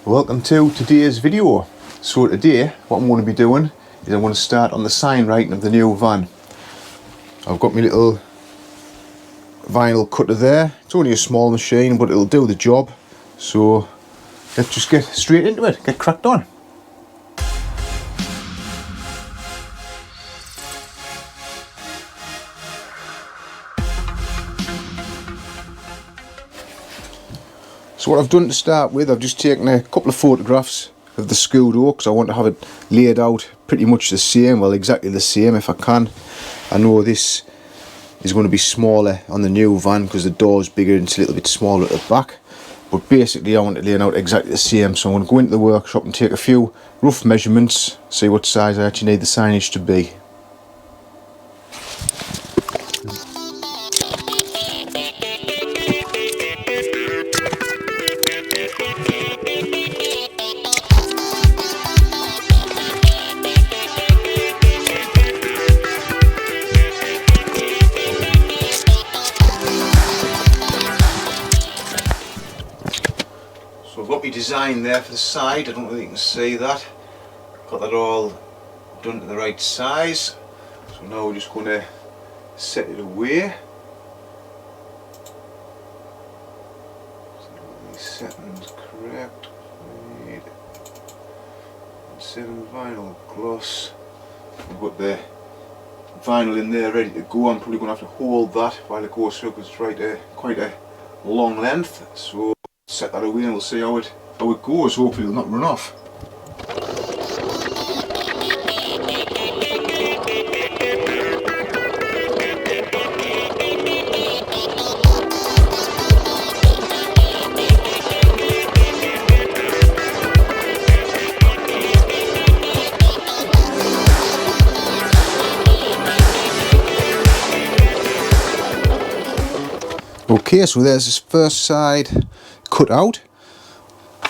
Welcome to today's video. So today what I'm going to be doing is I'm going to start on the sign writing of the new van. I've got my little vinyl cutter there. It's only a small machine but it'll do the job. So let's just get straight into it, get cracked on. So what I've done to start with, I've just taken a couple of photographs of the school door because I want to have it laid out pretty much the same, well exactly the same if I can. I know this is going to be smaller on the new van because the door's bigger and it's a little bit smaller at the back. But basically I want it laid out exactly the same, so I'm going to go into the workshop and take a few rough measurements, see what size I actually need the signage to be. So I've got my design there for the side, I don't know if you can see that. Got that all done to the right size. So now we're just going to set it away. So settings correct. Setting vinyl gloss. We've got the vinyl in there ready to go. I'm probably going to have to hold that while it goes through because it's quite a long length. So set that away and we'll see how it goes. Hopefully it'll not run off. Okay, so there's this first side cut out.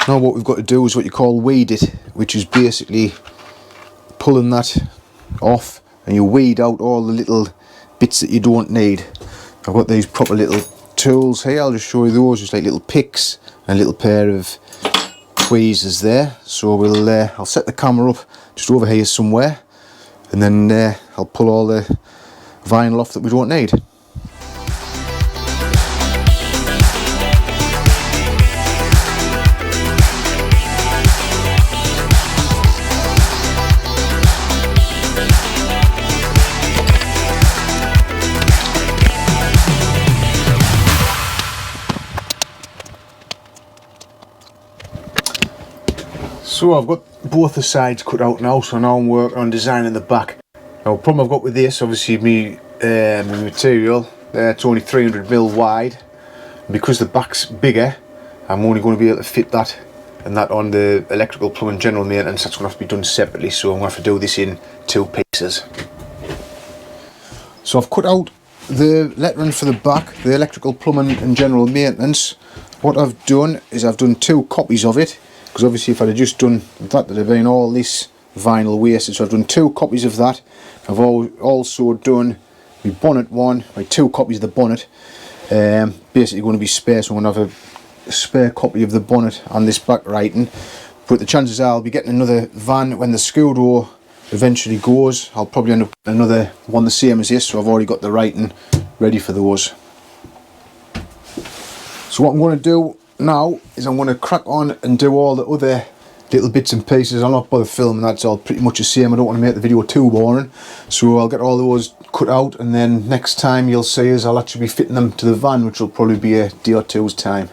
Now what we've got to do is what you call weed it, which is basically pulling that off and you weed out all the little bits that you don't need. I've got these proper little tools here, I'll just show you those, just like little picks and a little pair of tweezers there. So I'll set the camera up just over here somewhere and then I'll pull all the vinyl off that we don't need. So I've got both the sides cut out now, so now I'm working on designing the back. Now the problem I've got with this, obviously my material, it's only 300mm wide. And because the back's bigger, I'm only going to be able to fit that and that on the electrical, plumbing, general maintenance. That's going to have to be done separately, so I'm going to have to do this in two pieces. So I've cut out the lettering for the back, the electrical, plumbing and general maintenance. What I've done is I've done two copies of it. Because obviously if I'd have just done that, there'd have been all this vinyl wasted. So I've done two copies of that. I've also done my bonnet one, my two copies of the bonnet. Basically going to be spare, so I'm going to have a spare copy of the bonnet on this back writing. But the chances are I'll be getting another van when the school door eventually goes. I'll probably end up getting another one the same as this, so I've already got the writing ready for those. So what I'm going to do now is I'm going to crack on and do all the other little bits and pieces. I'll not bother filming, that's all pretty much the same. I don't want to make the video too boring, so I'll get all those cut out and then next time you'll see is I'll actually be fitting them to the van, which will probably be a day or two's time.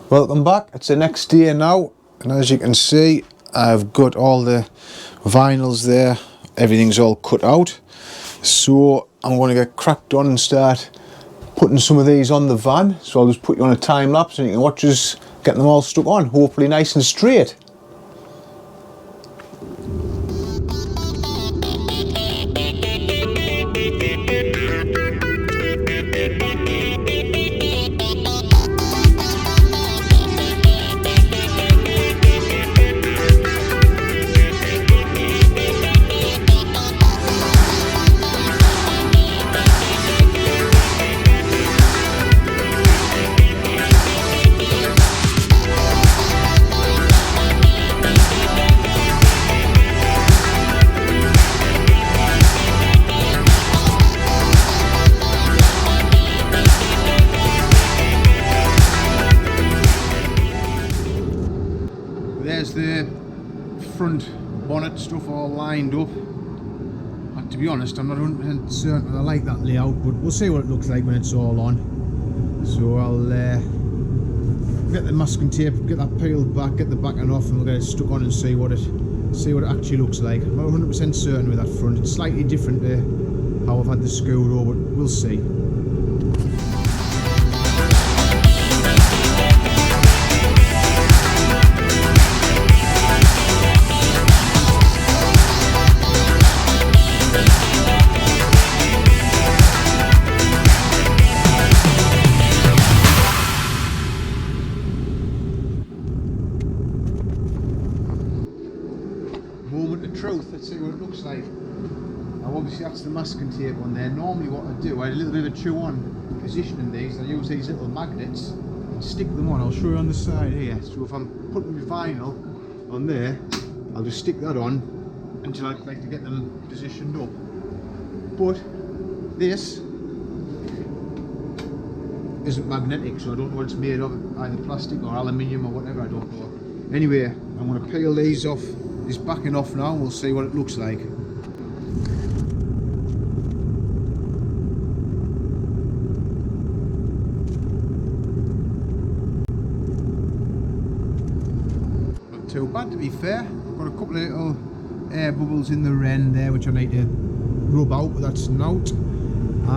Welcome back, it's the next day now and as you can see I've got all the vinyls there, everything's all cut out. So I'm going to get cracked on and start putting some of these on the van. So I'll just put you on a time lapse and you can watch us getting them all stuck on, hopefully nice and straight. there's the front bonnet stuff all lined up. To be honest, I'm not 100% certain I like that layout, but we'll see what it looks like when it's all on. So I'll get the masking tape, get that peeled back, get the backing off, and we'll get it stuck on and see what it actually looks like. I'm not 100% certain with that front. It's slightly different to how I've had the Scudo, but we'll see. Truth, let's see what it looks like. Now obviously that's the masking tape on there. Normally what I do, I had a little bit of a chew on positioning these. I use these little magnets and stick them on. I'll show you on the side here. So if I'm putting my vinyl on there, I'll just stick that on until I'd like to get them positioned up. But this isn't magnetic, so I don't know what it's made of, either plastic or aluminium or whatever, I don't know. Anyway, I'm going to peel these off. It's backing off now, and we'll see what it looks like. Not too bad, to be fair. I've got a couple of little air bubbles in the ren there which I need to rub out with that snout,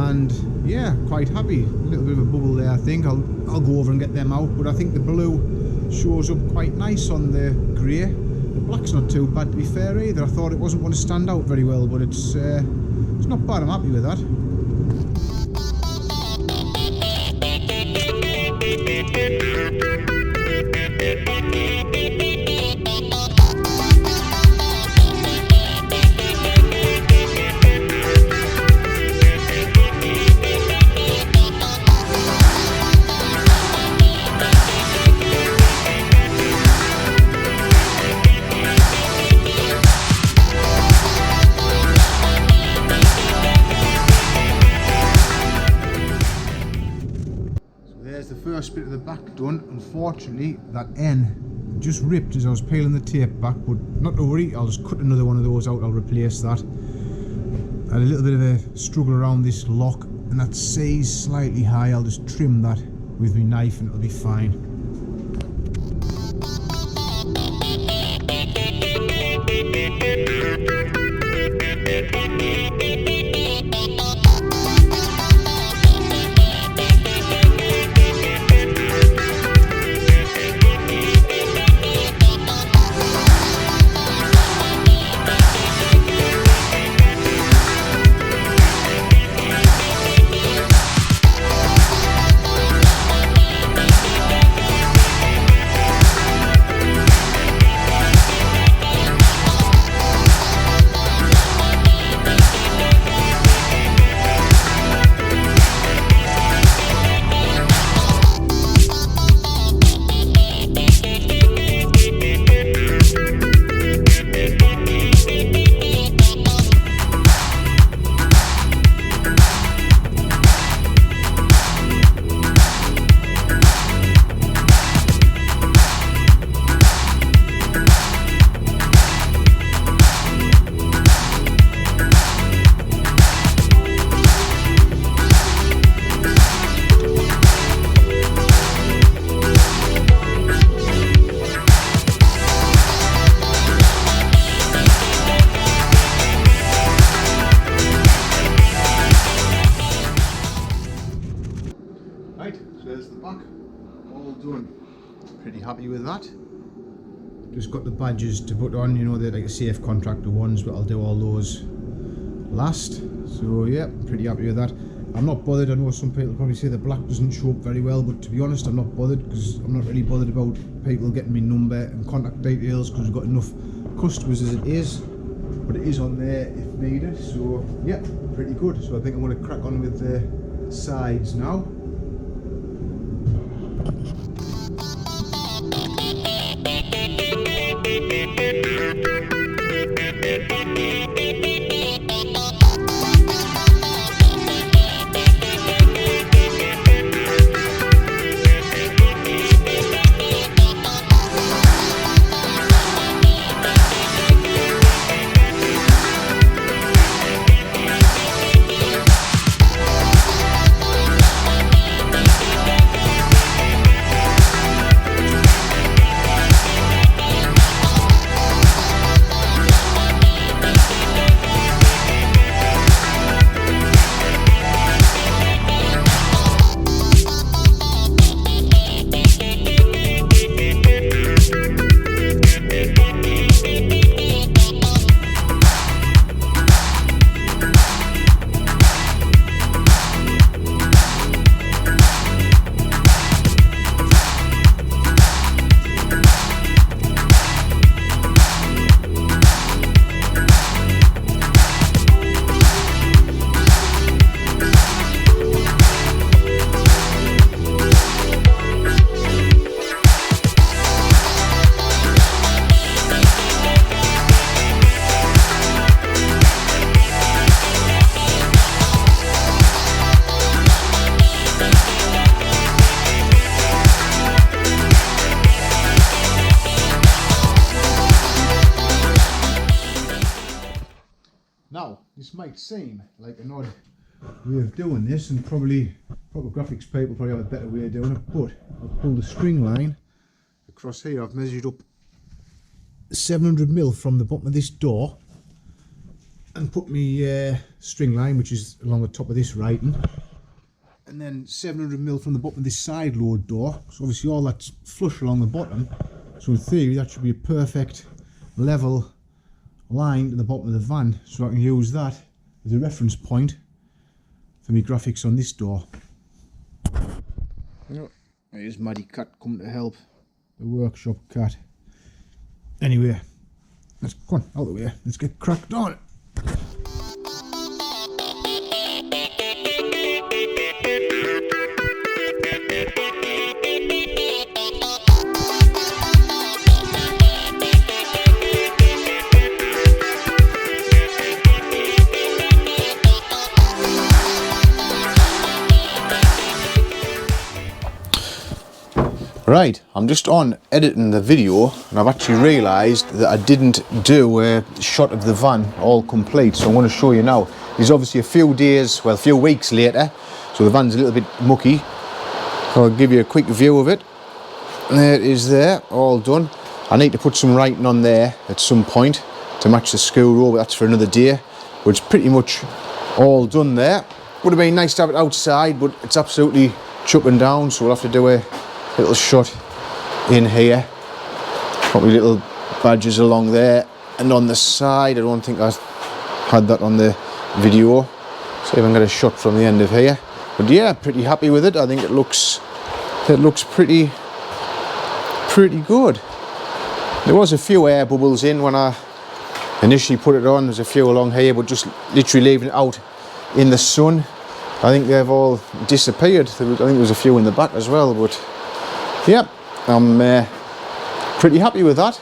and yeah, quite happy. A little bit of a bubble there. I think I'll go over and get them out, but I think the blue shows up quite nice on the grey. The black's not too bad, to be fair, either. I thought it wasn't going to stand out very well, but it's not bad. I'm happy with that. There's the first bit of the back done. Unfortunately, that N just ripped as I was peeling the tape back, but not to worry, I'll just cut another one of those out, I'll replace that. I had a little bit of a struggle around this lock, and that C's slightly high. I'll just trim that with my knife and it'll be fine. Pretty happy with that. Just got the badges to put on, you know, they're like the safe contractor ones, but I'll do all those last. So yeah, pretty happy with that. I'm not bothered. I know some people probably say the black doesn't show up very well, but to be honest, I'm not bothered, because I'm not really bothered about people getting me number and contact details, because we've got enough customers as it is. But it is on there if needed, so yeah, pretty good. So I think I'm going to crack on with the sides now. this might seem like an odd way of doing this, and probably proper graphics people probably have a better way of doing it, but I've pulled the string line across here. I've measured up 700mm from the bottom of this door and put my string line, which is along the top of this writing, and then 700mm from the bottom of this side load door. So obviously all that's flush along the bottom, so in theory that should be a perfect level line to the bottom of the van, so I can use that as a reference point for my graphics on this door. Here's Maddie Cat come to help, the workshop cat. Anyway, let's go on, out of the way, let's get cracked on. Right, I'm just on editing the video and I've actually realised that I didn't do a shot of the van all complete, so I'm going to show you now. It's obviously a few days, well a few weeks later, so the van's a little bit mucky, so I'll give you a quick view of it. There it is there, all done. I need to put some writing on there at some point to match the school road, but that's for another day. But it's pretty much all done there. Would have been nice to have it outside, but it's absolutely chucking down, so we'll have to do a little shot in here. Got my little badges along there and on the side. I don't think I had that on the video. See if I can get a shot from the end of here. But yeah, pretty happy with it. I think it looks pretty good. There was a few air bubbles in when I initially put it on. There's a few along here, but just literally leaving it out in the sun, I think they've all disappeared. I think there was a few in the back as well, but yeah, I'm pretty happy with that.